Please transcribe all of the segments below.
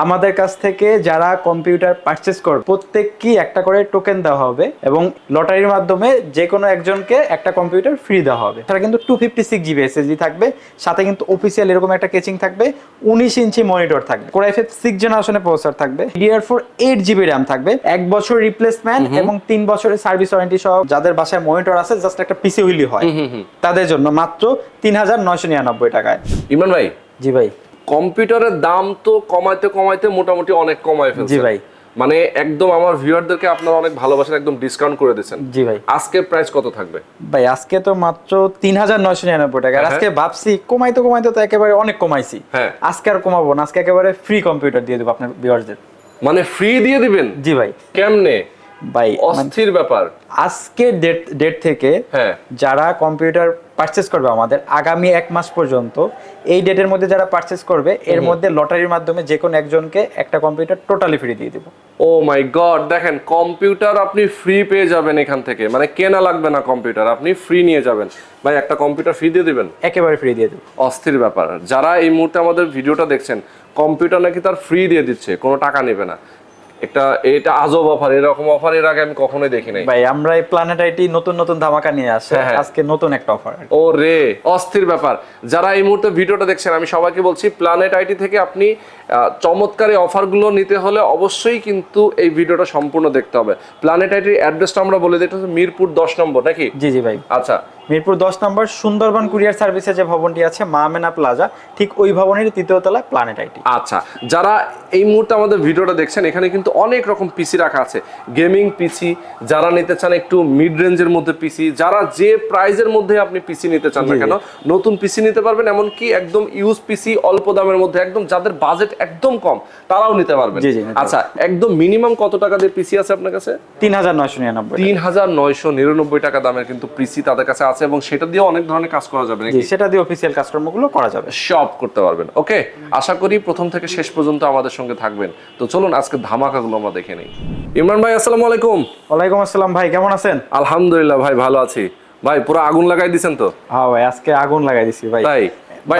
আমাদের কাছ থেকে যারা কম্পিউটার পারচেজ করবে প্রত্যেককে একটা করে টোকেন দেওয়া হবে এবং লটারির মাধ্যমে যে কোনো একজনকে একটা কম্পিউটার ফ্রি দেওয়া হবে। তারা কিন্তু 256 GB SSD থাকবে, সাথে কিন্তু অফিসিয়াল এরকম একটা কেচিং থাকবে, 19 ইঞ্চি মনিটর থাকবে, কোর i5 6 জেনারেশনের প্রসেসর থাকবে, DDR4 8GB RAM থাকবে, 1 বছর রিপ্লেসমেন্ট এবং 3 বছরের সার্ভিস ওয়ারেন্টি সহ। যাদের বাসায় মনিটর আছে জাস্ট একটা পিসি হইলি হয় তাদের জন্য মাত্র 3999 টাকায়। ইমরান ভাই, জি ভাই, কম্পিউটারের দাম তো কমাইতে কমাইতে মোটামুটি অনেক কমায় ফেলছে। জি ভাই, মানে একদম আমার ভিউয়ারদেরকে আপনারা অনেক ভালোবাসেন, একদম ডিসকাউন্ট করে দিয়েছেন। জি ভাই। আজকের প্রাইস কত থাকবে ভাই আজকে তো মাত্র 3999 টাকা। আজকে ভাবছি কমাইতে কমাইতে তো একেবারে অনেক কমাইছি। আজকে আর কমাবো না, আজকে একেবারে ফ্রি কম্পিউটার দিয়ে দেবো আপনার ভিউয়ারদের। মানে ফ্রি দিয়ে দিবেন? জি ভাই। কেমনে ভাই? অস্থির ব্যাপার। আজকের ডেট থেকে যারা কম্পিউটার পারচেজ করবে আমাদের আগামী 1 মাস পর্যন্ত, এই ডেটের মধ্যে যারা পারচেজ করবে এর মধ্যে লটারির মাধ্যমে যে কোনো একজনকে একটা কম্পিউটার টোটালি ফ্রি দিয়ে দেব। ও মাই গড, দেখেন কম্পিউটার আপনি ফ্রি পেয়ে যাবেন এখান থেকে, মানে কেনা লাগবে না কম্পিউটার, আপনি ফ্রি নিয়ে যাবেন। ভাই একটা কম্পিউটার ফ্রি দিয়ে দিবেন? একেবারে ফ্রি দিয়ে দেব। অস্থির ব্যাপার। যারা এই মুহূর্তে আমাদের ভিডিওটা দেখছেন, কম্পিউটার নাকি তার ফ্রি দিয়ে দিচ্ছে, কোনো টাকা নেবে না। এটা আজব অফার, এরকম অফার এর আগে আমি কখনোই দেখি নাই ভাই। আমরা এই প্ল্যানেট আইটি নতুন নতুন ধামাকা নিয়ে আসছে, আজকে নতুন একটা অফার। ও রে, অস্থির ব্যাপার। যারা এই মুহূর্তে ভিডিওটা দেখছেন আমি সবাইকে বলছি, প্ল্যানেট আইটি থেকে আপনি চমৎকার এই অফারগুলো নিতে হলে অবশ্যই কিন্তু এই ভিডিওটা সম্পূর্ণ দেখতে হবে। প্ল্যানেট আইটির অ্যাড্রেসটা আমরা বলে দিই, এটা হচ্ছে মিরপুর 10 নম্বর নাকি? জি জি ভাই। আচ্ছা, মিরপুর 10 নম্বর সুন্দরবন কুরিয়ার সার্ভিসে যে ভবনটি আছে মা আমেনা প্লাজা, ঠিক ওই ভবনের 3য় তলায় প্ল্যানেট আইটি। আচ্ছা, যারা এই মুহূর্তে আমাদের ভিডিওটা দেখছেন, এখানে কিন্তু অনেক রকম পিসি রাখা আছে। গেমিং পিসি যারা নিতে চান, একটু মিড রেঞ্জের মধ্যে পিসি, যারা যে প্রাইজের মধ্যে আপনি পিসি নিতে চান না কেন, নতুন পিসি নিতে পারবেন। এমনকি একদম ইউজ পিসি অল্প দামের মধ্যে, একদম যাদের বাজেট একদম কম তারাও নিতে পারবেন। আচ্ছা, একদম মিনিমাম কত টাকা দিয়ে পিসি আছে আপনার কাছে? 3999। 3999 টাকা দামের কিন্তু পিসি তাদের কাছে আছে, এবং সেটা দিয়ে অনেক ধরনের কাজ করা যাবে নাকি? সেটা দিয়ে অফিসিয়াল কাজকর্মগুলো করা যাবে, সব করতে পারবেন। ওকে, আশা করি প্রথম থেকে শেষ পর্যন্ত আমাদের সঙ্গে থাকবেন। তো চলুন আজকে ধামাকাগুলো আমরা দেখে নিই। ইমরান ভাই, আসসালামু আলাইকুম। ওয়ালাইকুম আসসালাম ভাই, কেমন আছেন? আলহামদুলিল্লাহ ভাই, ভালো আছি। ভাই পুরো আগুন লাগাই দিয়েছেন তো? হ্যাঁ ভাই, আজকে আগুন লাগাই দিছি ভাই। তাই ভাই?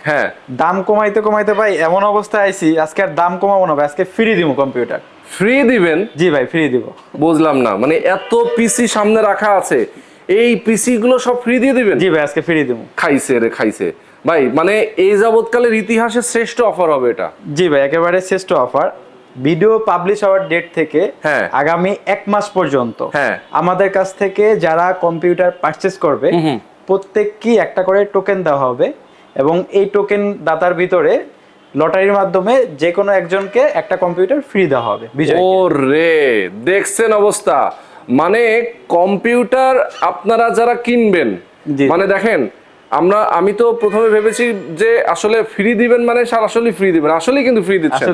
হ্যাঁ, দাম কমাইতে কমাইতে ভাই এমন অবস্থায় আইছি, আজকে আর দাম কমাবো না ভাই, আজকে ফ্রি দিব কম্পিউটার। ফ্রি দিবেন? জি ভাই, ফ্রি দিব। বুঝলাম না, মানে এত পিসি সামনে রাখা আছে, এই পিসি গুলো সব ফ্রি দিয়ে দিবেন? জি ভাই, আজকে ফ্রি দিব। খাইছে রে খাইছে ভাই, মানে এই যাবৎকালের ইতিহাসে শ্রেষ্ঠ অফার হবে এটা। জি ভাই, একেবারে শ্রেষ্ঠ অফার। ভিডিও পাবলিশ হওয়ার ডেট থেকে আগামী 1 মাস পর্যন্ত আমাদের কাছ থেকে যারা কম্পিউটার পারচেজ করবে প্রত্যেককে একটা করে টোকেন দেওয়া হবে এবং এই টোকেন দাতার ভিতরে লটারির মাধ্যমে যে কোনো একজনকে একটা কম্পিউটার ফ্রি দেওয়া হবে। ও রে, দেখছেন অবস্থা। মানে কম্পিউটার আপনারা যারা কিনবেন, মানে দেখেন, আমি তো প্রথমে ভেবেছি যে আসলে ফ্রি দিবেন, মানে আসলে ফ্রি দিবেন, আসলে কিন্তু ফ্রি দিচ্ছেন।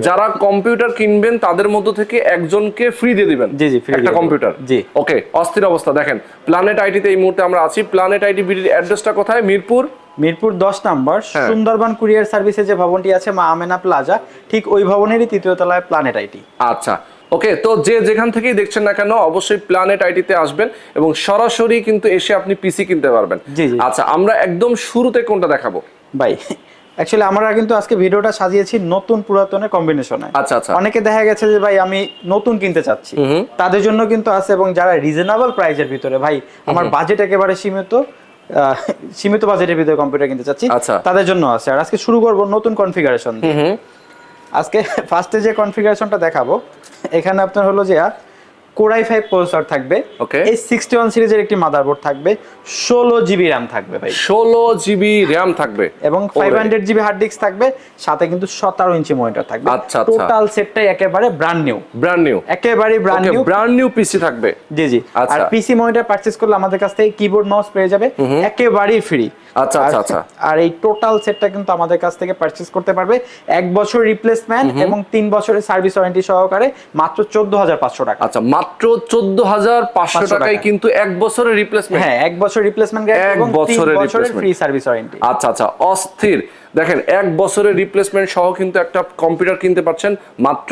যারা কম্পিউটার কিনবেন তাদের মধ্য থেকে একজনকে ফ্রি দিয়ে দিবেন একটা কম্পিউটার। জি, ওকে, অস্থির অবস্থা। দেখেন প্ল্যানেট আইটিতে এই মুহূর্তে আমরা আছি। প্ল্যানেট আইটি বিডির অ্যাড্রেসটা কোথায়? মিরপুর 10 নম্বর সুন্দরবন কুরিয়ার সার্ভিসে যে ভবনটি আছে মা আমেনা প্লাজা, ঠিক ওই ভবনেরই 3য় তলায় প্ল্যানেট আইটি। আচ্ছা, ওকে। তো যে যেখান থেকেই দেখছেন না কেন অবশ্যই প্ল্যানেট আইটিতে আসবেন এবং সরাসরি কিন্তু এসে আপনি পিসি কিনতে পারবেন। আচ্ছা, আমরা একদম শুরুতে কোনটা দেখাবো ভাই? অ্যাকচুয়ালি আমরা কিন্তু আজকে ভিডিওটা সাজিয়েছি নতুন পুরাতনের কম্বিনেশনে। আচ্ছা আচ্ছা, অনেকে দেখা গেছে যে ভাই আমি নতুন কিনতে চাচ্ছি, তাদের জন্য কিন্তু আছে, এবং যারা রিজনেবল প্রাইসের ভিতরে, ভাই আমার বাজেট একেবারে সীমিত বাজেটের ভিতরে কম্পিউটার কিনতে চাচ্ছি, তাদের জন্য আছে। আর আজকে শুরু করব নতুন কনফিগারেশন দিয়ে। আজকে ফার্স্টে যে কনফিগারেশনটা দেখাবো, এখানে আপনার হলো যে কোর i5 প্রসেসর থাকবে, এই 61 সিরিজের একটি মাদারবোর্ড থাকবে, 16GB RAM থাকবে ভাই, 16GB RAM থাকবে এবং 500GB হার্ড ডিস্ক থাকবে, সাথে কিন্তু 17 ইঞ্চি মনিটর থাকবে। টোটাল সেটটাই একেবারে ব্র্যান্ড নিউ, একেবারে ব্র্যান্ড নিউ পিসি থাকবে। জি জি। আর পিসি মনিটর পারচেজ করলে আমাদের কাছ থেকে কিবোর্ড মাউস পেয়ে যাবে একেবারেই ফ্রি। আচ্ছা আচ্ছা আচ্ছা। আর এই টোটাল সেটটা কিন্তু আমাদের কাছ থেকে পারচেজ করতে পারবে 1 বছর রিপ্লেসমেন্ট এবং 3 বছরের সার্ভিস ওয়ারেন্টি সহকারে মাত্র 14500 টাকা। আচ্ছা, মাত্র 14500 টাকায় কিন্তু 1 বছরের রিপ্লেসমেন্ট। হ্যাঁ, 1 বছর রিপ্লেসমেন্ট গ্যারান্টি এবং 3 বছরের ফ্রি সার্ভিস ওয়ারেন্টি। আচ্ছা আচ্ছা, অস্থির। দেখেন 1 বছরের রিপ্লেসমেন্ট সহ কিন্তু একটা কম্পিউটার কিনতে পাচ্ছেন মাত্র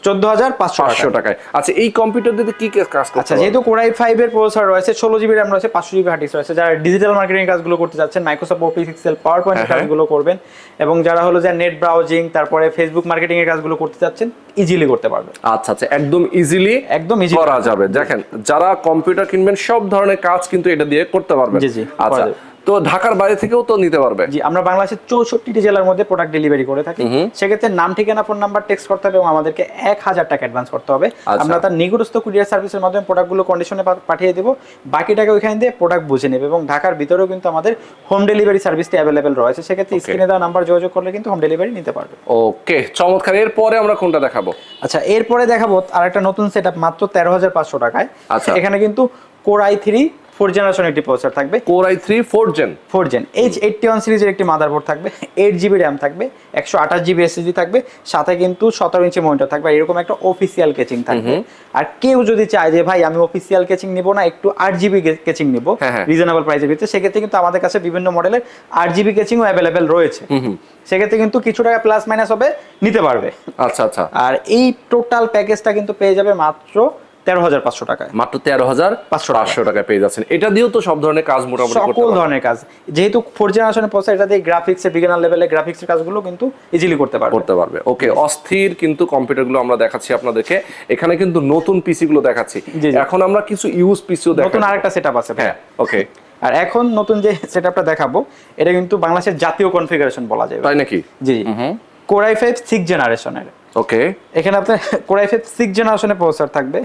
14,500 টাকায়। আচ্ছা এই কম্পিউটার দিয়ে কি কাজ করতে? আচ্ছা যেহেতু কোর i5 এর প্রসেসর রয়েছে, 16 জিবি র্যাম রয়েছে, 500 জিবি হার্ড ডিস্ক রয়েছে, যারা ডিজিটাল মার্কেটিং কাজগুলো করতে যাচ্ছেন, মাইক্রোসফট অফিস এক্সেল পাওয়ার পয়েন্টের কাজগুলো করবেন, এবং যারা হলো যে নেট ব্রাউজিং তারপরে ফেসবুক মার্কেটিং এর কাজগুলো করতে যাচ্ছেন, ইজিলি করতে পারবেন। আচ্ছা আচ্ছা, একদম ইজি করা যাবে। দেখেন যারা কম্পিউটার কিনবেন সব ধরনের কাজ কিন্তু এটা দিয়ে করতে পারবেন। জি জি। আচ্ছা, তো ঢাকার বাইরে থেকেও তো নিতে পারবে? জি, আমরা বাংলাদেশের 64টি জেলার মধ্যে প্রোডাক্ট ডেলিভারি করে থাকি। সেক্ষেত্রে নাম, ঠিকানা, ফোন নাম্বার টেক্সট করতে হবে এবং আমাদেরকে 1000 টাকা অ্যাডভান্স করতে হবে। আমরা তার নিকটস্থ কুরিয়ার সার্ভিসের মাধ্যমে প্রোডাক্টগুলো কন্ডিশনে পাঠিয়ে দেব, বাকি টাকা ওইখানে দিয়ে প্রোডাক্ট বুঝে নেবে। এবং ঢাকার ভিতরেও কিন্তু আমাদের হোম ডেলিভারি সার্ভিসটি অ্যাভেলেবেল রয়েছে। সেক্ষেত্রে স্ক্রিনে দেওয়া নাম্বার যোগাযোগ করলে কিন্তু হোম ডেলিভারি নিতে পারবে। ওকে, চমৎকার। এরপরে আমরা কোনটা দেখাবো? আচ্ছা এরপরে দেখাবো আরেকটা নতুন সেটআপ মাত্র 13,500 টাকায়। আচ্ছা, এখানে কিন্তু কোর i3 4 জেনারেশন একটি প্রসেসর থাকবে। কোর i3 4 জেন H81 সিরিজের একটি মাদারবোর্ড থাকবে, 8 জিবি র্যাম থাকবে, 128 জিবি এসএসডি থাকবে, সাথে কিন্তু 17 ইঞ্চি মনিটর থাকবে। আর এরকম একটা অফিসিয়াল কেচিং থাকবে। আর কেউ যদি চায় যে ভাই আমি অফিসিয়াল কেচিং নিব না, একটু 8 জিবি কেচিং নিব রিজনেবল প্রাইসের ভিতরে, সেক্ষেত্রে কিন্তু আমাদের কাছে বিভিন্ন মডেলের 8 জিবি কেচিংও অ্যাভেলেবেল রয়েছে। সেক্ষেত্রে কিন্তু কিছু টাকা প্লাস মাইনাস হবে, নিতে পারবে। আচ্ছা আচ্ছা। আর এই টোটাল প্যাকেজটা কিন্তু পেয়ে যাবে মাত্র 13,500 টাকায়। মাত্র 13,500 টাকায় পেয়ে যাচ্ছেন। এটা দিয়েও তো সব ধরনের কাজ মোটামুটি করতে পারবেন। সকল ধরনের কাজ, যেহেতু 4 জেনারেশনের প্রসেসর, এটা দিয়ে গ্রাফিক্স এর বিগিনার লেভেলে গ্রাফিক্সের কাজগুলো কিন্তু ইজিলি করতে পারবে। ওকে, অস্থির কিন্তু কম্পিউটারগুলো আমরা দেখাচ্ছি আপনাদেরকে। এখানে কিন্তু নতুন পিসি গুলো দেখাচ্ছি। এখন আমরা কিছু ইউজ পিসিও দেখাবো। নতুন আরেকটা সেটআপ আছে। হ্যাঁ, ওকে। আর এখন নতুন যে সেটআপটা দেখাবো, এটা কিন্তু বাংলাদেশের জাতীয় কনফিগারেশন বলা যায়। তাই নাকি? জি। কোর i5 6 জেনারেশনের। ওকে, এখানে আপনার কোর i5 6 জেনারেশনের প্রসেসর থাকবে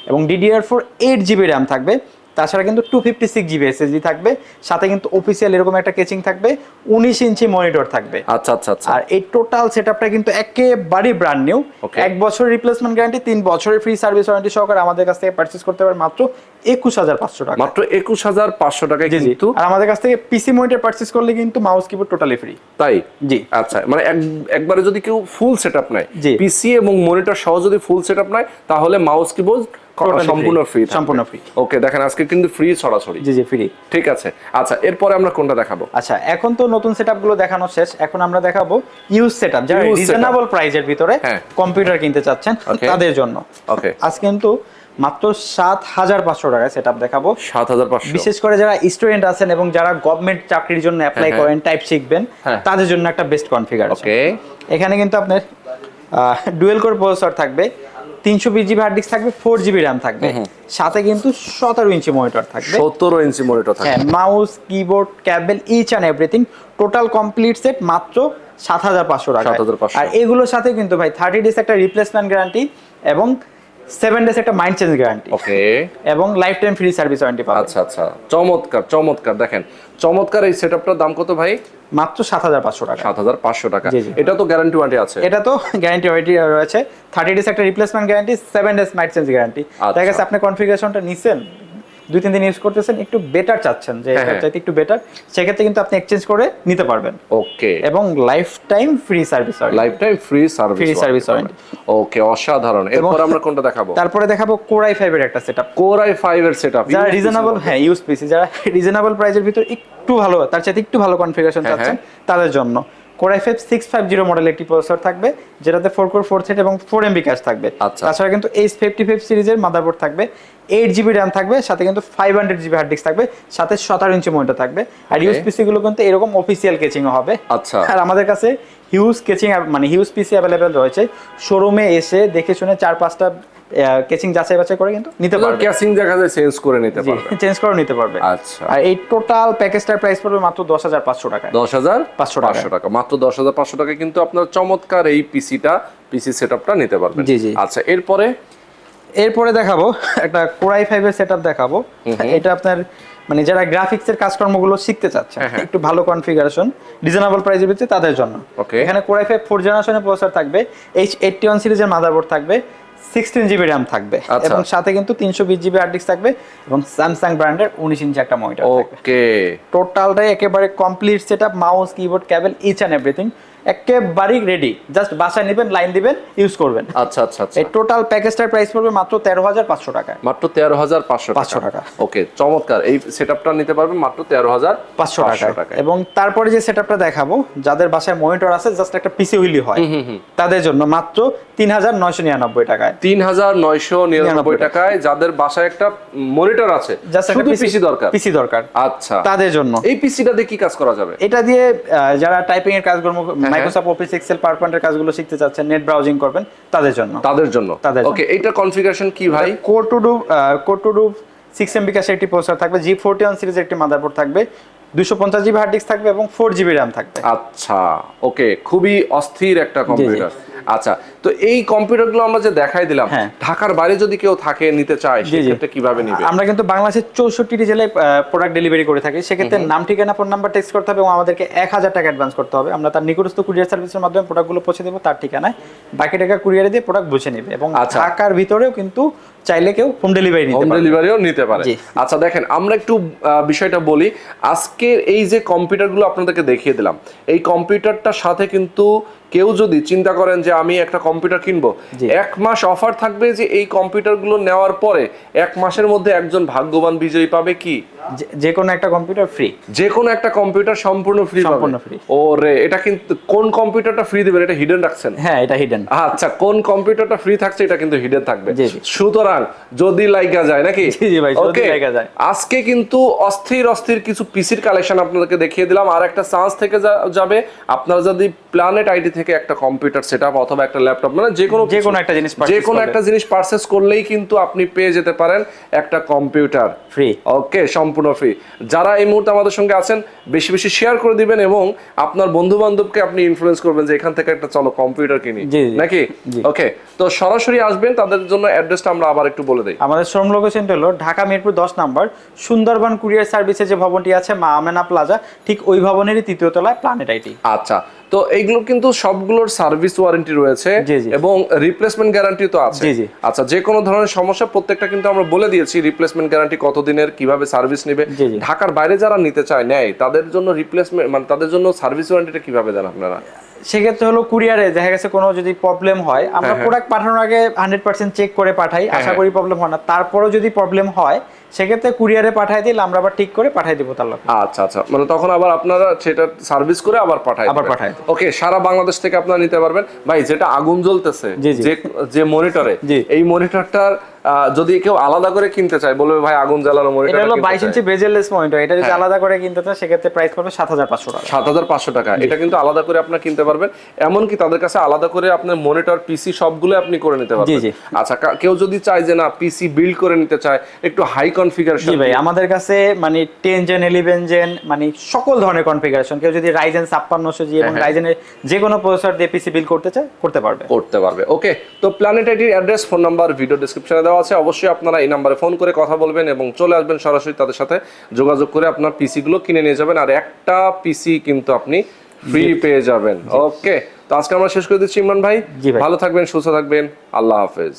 এবং DDR4 8 জিবি র্যাম থাকবে। তাছাড়া কিন্তু 256 জিবি এসএসডি থাকবে, সাথে কিন্তু অফিসিয়াল এরকম একটা কেচিং থাকবে, 19 ইঞ্চি মনিটর থাকবে। আচ্ছা আচ্ছা আচ্ছা। আর এই টোটাল সেটআপটা কিন্তু একেবারে ব্র্যান্ড নিউ। 1 বছরের রিপ্লেসমেন্ট গ্যারান্টি, 3 বছরের ফ্রি সার্ভিস ওয়ারেন্টি সহকারে আমাদের কাছ থেকে পারচেজ করতে পারেন মাত্র 21,500 টাকা। মাত্র 21,500 টাকায় কিন্তু। আর আমাদের কাছ থেকে পিসি মনিটর পারচেজ করলে কিন্তু মাউস কিবোর্ড টোটালি ফ্রি। তাই? জি। আচ্ছা, মানে একবারে যদি কেউ ফুল সেটআপ নেয়, পিসি এবং মনিটর সহ যদি ফুল সেটআপ নেয়, তাহলে মাউস কিবোর্ড সম্পূর্ণ ফ্রি। ওকে, দেখেন আজকে কিন্তু ফ্রি ছড়াছড়ি। জি জি, ফ্রি। ঠিক আছে। আচ্ছা, এরপরে আমরা কোনটা দেখাবো? আচ্ছা, এখন তো নতুন সেটআপ গুলো দেখানো শেষ, এখন আমরা দেখাবো ইউজ সেটআপ, যারা রিজনেবল প্রাইসের ভিতরে কম্পিউটার কিনতে চাচ্ছেন তাদের জন্য। ওকে, আজ কিন্তু মাত্র 7,500 টাকায় সেটআপ দেখাবো। 7,500। বিশেষ করে যারা স্টুডেন্ট আছেন এবং যারা গভর্নমেন্ট চাকরির জন্য অ্যাপ্লাই করেন, টাইপ শিখবেন, তাদের জন্য একটা বেস্ট কনফিগারেশন। ওকে, এখানে কিন্তু আপনার ডুয়েল কোর প্রসেসর থাকবে, 320 জিবি হার্ড ডিস্ক থাকবে, 4 জিবি র্যাম থাকবে, সাথে কিন্তু 17 ইঞ্চি মনিটর থাকবে। 17 ইঞ্চি মনিটর থাকবে। হ্যাঁ, mouse, keyboard, cable, each and everything, total complete set মাত্র 7,500 টাকা। আর এগুলোর সাথে কিন্তু ভাই 30 ডেজ একটা রিপ্লেসমেন্ট গ্যারান্টি এবং 7 ডেজ একটা মাইন্ড চেঞ্জ গ্যারান্টি। ওকে, এবং life time free service warranty পাবেন। আচ্ছা আচ্ছা, চমৎকার চমৎকার। দেখেন চমৎকার এই সেটআপটার দাম কত ভাই? মাত্র 7,500 টাকা। 7,500 টাকা। এটা তো গ্যারান্টি ওয়ারেন্টি আছে? এটা তো গ্যারান্টি ওয়ারেন্টি রয়েছে, 30 ডেজ একটা replacement guarantee, 7 days mind change guarantee. দেখা গেছে আপনি কনফিগারেশনটা নিছেন, 2-3 দিন ইউজ করতেছেন, একটু বেটার চাচ্ছেন যে এটা চাইতে একটু বেটার, সেক্ষেত্রে কিন্তু আপনি এক্সচেঞ্জ করে নিতে পারবেন। ওকে, এবং life time free service warranty. Life time free service warranty. Okay, অসাধারণ। এরপর আমরা কোনটা দেখাবো? তারপরে দেখাবো কোর i5 এর একটা সেটআপ। কোর i5 এর সেটআপ, যারা রিজনেবল, ইউজ পিসি, যারা রিজনেবল প্রাইসের ভিতর একটু ভালো, তার চাইতে একটু ভালো কনফিগারেশন চাচ্ছেন, তাদের জন্য কোর i5 650 মডেল একটি প্রসেসর থাকবে, যেটাতে 4 কোর 4 থ্রেড এবং 4 MB ক্যাশ থাকবে। তাছাড়া কিন্তু H55 সিরিজের মাদারবোর্ড থাকবে, 8 জিবি র্যাম থাকবে, সাথে কিন্তু 500 জিবি হার্ড ডিস্ক থাকবে, সাথে 17 ইঞ্চি মনিটর থাকবে। আর ইউজ পিসি গুলো কিন্তু এরকম অফিসিয়াল কেচিং হবে। আচ্ছা, আর আমাদের কাছে হিউজ কেচিং মানে হিউজ পিসি অ্যাভেলেবেল রয়েছে। শোরুমে এসে দেখে শুনে 4-5টা কেচিং যাচাই বাছাই করে কিন্তু নিতে পারবে। কেচিং দেখা যায় চেঞ্জ করে নিতে পারবে। চেঞ্জ করে নিতে পারবে। আচ্ছা, আর এই টোটাল প্যাকেজটার প্রাইস পড়বে মাত্র 10,500 টাকা। 10,500 টাকা। মাত্র 10,500 টাকা কিন্তু আপনার চমৎকার এই পিসি সেটআপটা নিতে পারবেন। জি জি। আচ্ছা, এরপরে দেখাবো একটা কোর i5 এর সেটআপ দেখাবো। এটা আপনার মানে যারা গ্রাফিক্সের কাজকর্মগুলো শিখতে চাচ্ছেন, একটু ভালো কনফিগারেশন, রিজনেবল প্রাইসের ভিতরে, তাদের জন্য। এখানে কোর i5 4 জেনারেশনের প্রসেসর থাকবে, H81 সিরিজের মাদারবোর্ড থাকবে, 16 জিবি র্যাম থাকবে, এবং সাথে কিন্তু 320 জিবি হার্ড ডিস্ক থাকবে, এবং স্যামসাং ব্র্যান্ডের 19 ইঞ্চি একটা মনিটর থাকবে। ওকে, টোটালটাই একেবারে complete setup, mouse, keyboard, cable, each and everything. একেবারেই রেডি, জাস্ট বাসায় নেবেন, লাইন দিবেন, ইউজ করবেন। আচ্ছা আচ্ছা আচ্ছা, এই টোটাল প্যাকেজটার প্রাইস পড়বে মাত্র 13,500 টাকায়। মাত্র 13,500 টাকা। ওকে, চমৎকার। এই সেটআপটা নিতে পারবেন মাত্র 13,500 টাকা। এবং তারপরে যে সেটআপটা দেখাবো, যাদের বাসায় মনিটর আছে, জাস্ট একটা পিসি হুইলি হয়, তাদের জন্য মাত্র 3,999 টাকায়। 3,999 টাকায় যাদের বাসায় একটা মনিটর আছে, শুধু পিসি দরকার, আচ্ছা, তাদের জন্য এই পিসিটা দিয়ে কি কাজ করা যাবে? এটা দিয়ে যারা টাইপিং এর কাজগুলো, মাইক্রোসফট অফিস এক্সেল পাওয়ারপয়েন্টের কাজগুলো শিখতে চাচ্ছেন, নেট ব্রাউজিং করবেন, তাদের জন্য। ওকে, এটা কনফিগারেশন কি ভাই? কোর টু ডু 6 MB ক্যাশে একটি প্রসেসর থাকবে, G41 সিরিজের একটি মাদারবোর্ড থাকবে, 250 GB হার্ড ডিস্ক থাকবে এবং 4 GB RAM থাকবে। আচ্ছা, ওকে, খুবই অস্থির একটা কম্পিউটার। আচ্ছা, তো এই কম্পিউটারগুলো আমরা যে দেখাই দিলাম, ঢাকার বাইরে যদি কেউ থাকে, নিতে চায়, সেক্ষেত্রে কিভাবে নিবে? আমরা কিন্তু বাংলাদেশের 64টি জেলায় প্রোডাক্ট ডেলিভারি করে থাকি। সেক্ষেত্রে নাম, ঠিকানা, ফোন নাম্বার টেক্সট করতে হবে এবং আমাদেরকে 1,000 টাকা অ্যাডভান্স করতে হবে। আমরা তার নিকটস্থ কুরিয়ার সার্ভিসের মাধ্যমে প্রোডাক্টগুলো পৌঁছে দেবো তার ঠিকানায়, বাকি টাকা কুরিয়ারে দিয়ে প্রোডাক্ট বুঝে নেবে। এবং ঢাকার ভিতরেও কিন্তু চাইলে কেউ হোম ডেলিভারিও নিতে পারে। আচ্ছা, দেখেন, আমরা একটু বিষয়টা বলি। আজকের এই যে কম্পিউটারগুলো আপনাদেরকে দেখিয়ে দিলাম, এই কম্পিউটারটার সাথে কিন্তু কেউ যদি চিন্তা করেন যে আমি একটা কম্পিউটার কিনবো, 1 মাস অফার থাকবে যে এই কম্পিউটারগুলো নেওয়ার পরে 1 মাসের মধ্যে একজন ভাগ্যবান বিজয়ী পাবে কি যে কোনো একটা কম্পিউটার ফ্রি, যে কোনো একটা কম্পিউটার সম্পূর্ণ ফ্রি। ওরে, এটা কিন্তু কোন কম্পিউটারটা ফ্রি দিবেন এটা হিডেন রাখছেন? হ্যাঁ, এটা হিডেন। আচ্ছা, কোন কম্পিউটারটা ফ্রি থাকছে এটা কিন্তু হিডেন থাকবে। সুতরাং যদি লাইগা যায় নাকি? জি ভাই, যদি লাইগা যায়। আজকে কিন্তু অস্থির কিছু পিসির কালেকশন আপনাদেরকে দেখিয়ে দিলাম। আর একটা চান্স থেকে যাবে, আপনারা যদি প্ল্যানেট আইডি থেকে একটা কম্পিউটার সেটআপ অথবা একটা ল্যাপটপ, মানে যে কোনো একটা জিনিস পারচেজ করলেই কিন্তু আপনি পেয়ে যেতে পারেন একটা কম্পিউটার ফ্রি। ওকে, সম্পূর্ণ ফ্রি। যারা এই মুহূর্তে আমাদের সঙ্গে আছেন, বেশি বেশি শেয়ার করে দিবেন এবং আপনার বন্ধু বান্ধবকে আপনি ইনফ্লুয়েন্স করবেন যে এখান থেকে একটা চলো কম্পিউটার কিনি, নাকি? ওকে, তো সরাসরি আসবেন, তাদের জন্য অ্যাড্রেসটা আমরা আবার একটু বলে দেই। আমাদের শোরুম লোকেশনটা হলো ঢাকা মিরপুর 10 নম্বর সুন্দরবন কুরিয়ার সার্ভিসের যে ভবনটি আছে, মা আমেনা প্লাজা, ঠিক ওই ভবনেরই 3য় তলায় প্ল্যানেট আইটি। আচ্ছা, তো এইগুলো কিন্তু সবগুলোর সার্ভিস ওয়ারেন্টি রয়েছে এবং রিপ্লেসমেন্ট গ্যারান্টি তো আছে। আচ্ছা, যে কোনো ধরনের সমস্যা প্রত্যেকটা কিন্তু আমরা বলে দিয়েছি, রিপ্লেসমেন্ট গ্যারান্টি কতদিনের, কিভাবে সার্ভিস নেবে। ঢাকার বাইরে যারা নিতে চায়, নেয়, তাদের জন্য রিপ্লেসমেন্ট, মানে তাদের জন্য সার্ভিস ওয়ারেন্টিটা কিভাবে দেন আপনারা? সেক্ষেত্রে হলো কুরিয়ারে দেখা গেছে কোনো যদি প্রবলেম হয়, আমরা প্রোডাক্ট পাঠানোর আগে 100% চেক করে পাঠাই, আশা করি প্রবলেম হয় না। তারপরেও যদি প্রবলেম হয়, সেক্ষেত্রে কুরিয়ারে পাঠাই দিলে আমরা আবার ঠিক করে পাঠাই দেবো তার লোকে। আচ্ছা আচ্ছা, মানে তখন আবার আপনারা সেটা সার্ভিস করে আবার পাঠাই। ওকে, সারা বাংলাদেশ থেকে আপনারা নিতে পারবেন। ভাই, যেটা আগুন জ্বলতেছে যে মনিটরে, এই মনিটরটার যদি কেউ আলাদা করে কিনতে চায়, বলবে ভাই আগুন জ্বালানো মনিটর, এটা হলো 22 ইঞ্চি বেজেললেস মনিটর, এটা যদি আলাদা করে কিনতে চায় সেক্ষেত্রে প্রাইস পড়বে 7,500 টাকা। 7,500 টাকা, এটা কিন্তু আলাদা করে আপনারা কিনতে পারবেন। এমনকি তাদের কাছে আলাদা করে আপনার মনিটর, পিসি সবগুলো আপনি করে নিতে পারবেন। আচ্ছা, কেউ যদি চায় যে না পিসি বিল্ড করে নিতে চায়, একটু হাই কনফিগারেশন, জি ভাই, আমাদের কাছে মানে 10 জেন 11 জেন মানে সকল ধরনের কনফিগারেশন, কেউ যদি রাইজেন 5600G এবং রাইজেনের যে কোনো প্রসেসর দিয়ে পিসি বিল্ড করতে চায়, করতে পারবে। ওকে, তো প্ল্যানেট আইটির অ্যাড্রেস, ফোন নাম্বার ভিডিও ডেসক্রিপশনে দেওয়া আছে। অবশ্যই আপনারা এই নাম্বারে ফোন করে কথা বলবেন এবং চলে আসবেন, সরাসরি তাদের সাথে যোগাযোগ করে আপনার পিসি গুলো কিনে নিয়ে যাবেন। আর একটা পিসি কিন্তু আপনি ফ্রি পেয়ে যাবেন। ওকে, তো আজকে আমরা শেষ করে দিচ্ছি ইমরান ভাই। ভালো থাকবেন, সুস্থ থাকবেন, আল্লাহ হাফেজ।